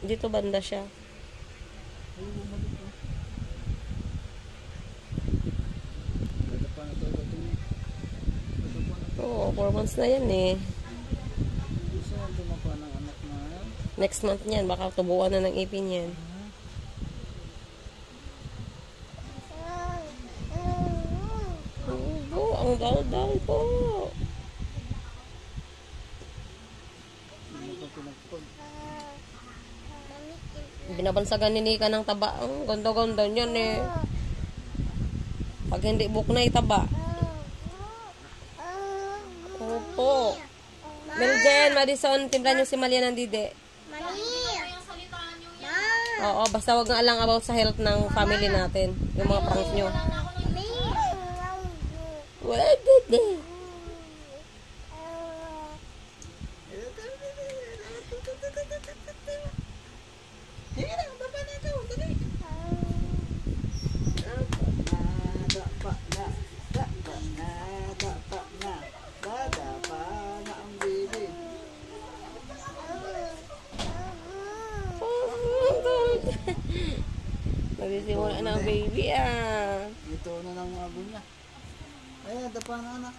Dito banda siya. Ay, bumalik ko. Ganda pa na talaga ito niya. Ganda pa na ito. Oo, 4 months na yan eh. Gusto mo tumapa ng anak na yan? Next month yan, baka tubuan na ng ipin yan. Oh, ang dal-dal po. Hindi pa pinagpag. Binabansagan ni Nika ng taba. Ang ganda-ganda niyan eh. Pag hindi buknay, taba. Opo. Meljen, Madison, timplan nyo si Malia ng dide. Oo, basta wag nga alang about sa health ng family natin. Yung mga pranks nyo. What did they? Nagsisimula na ang baby ah. Ito na lang ang abo niya. Ayan, dapa na anak.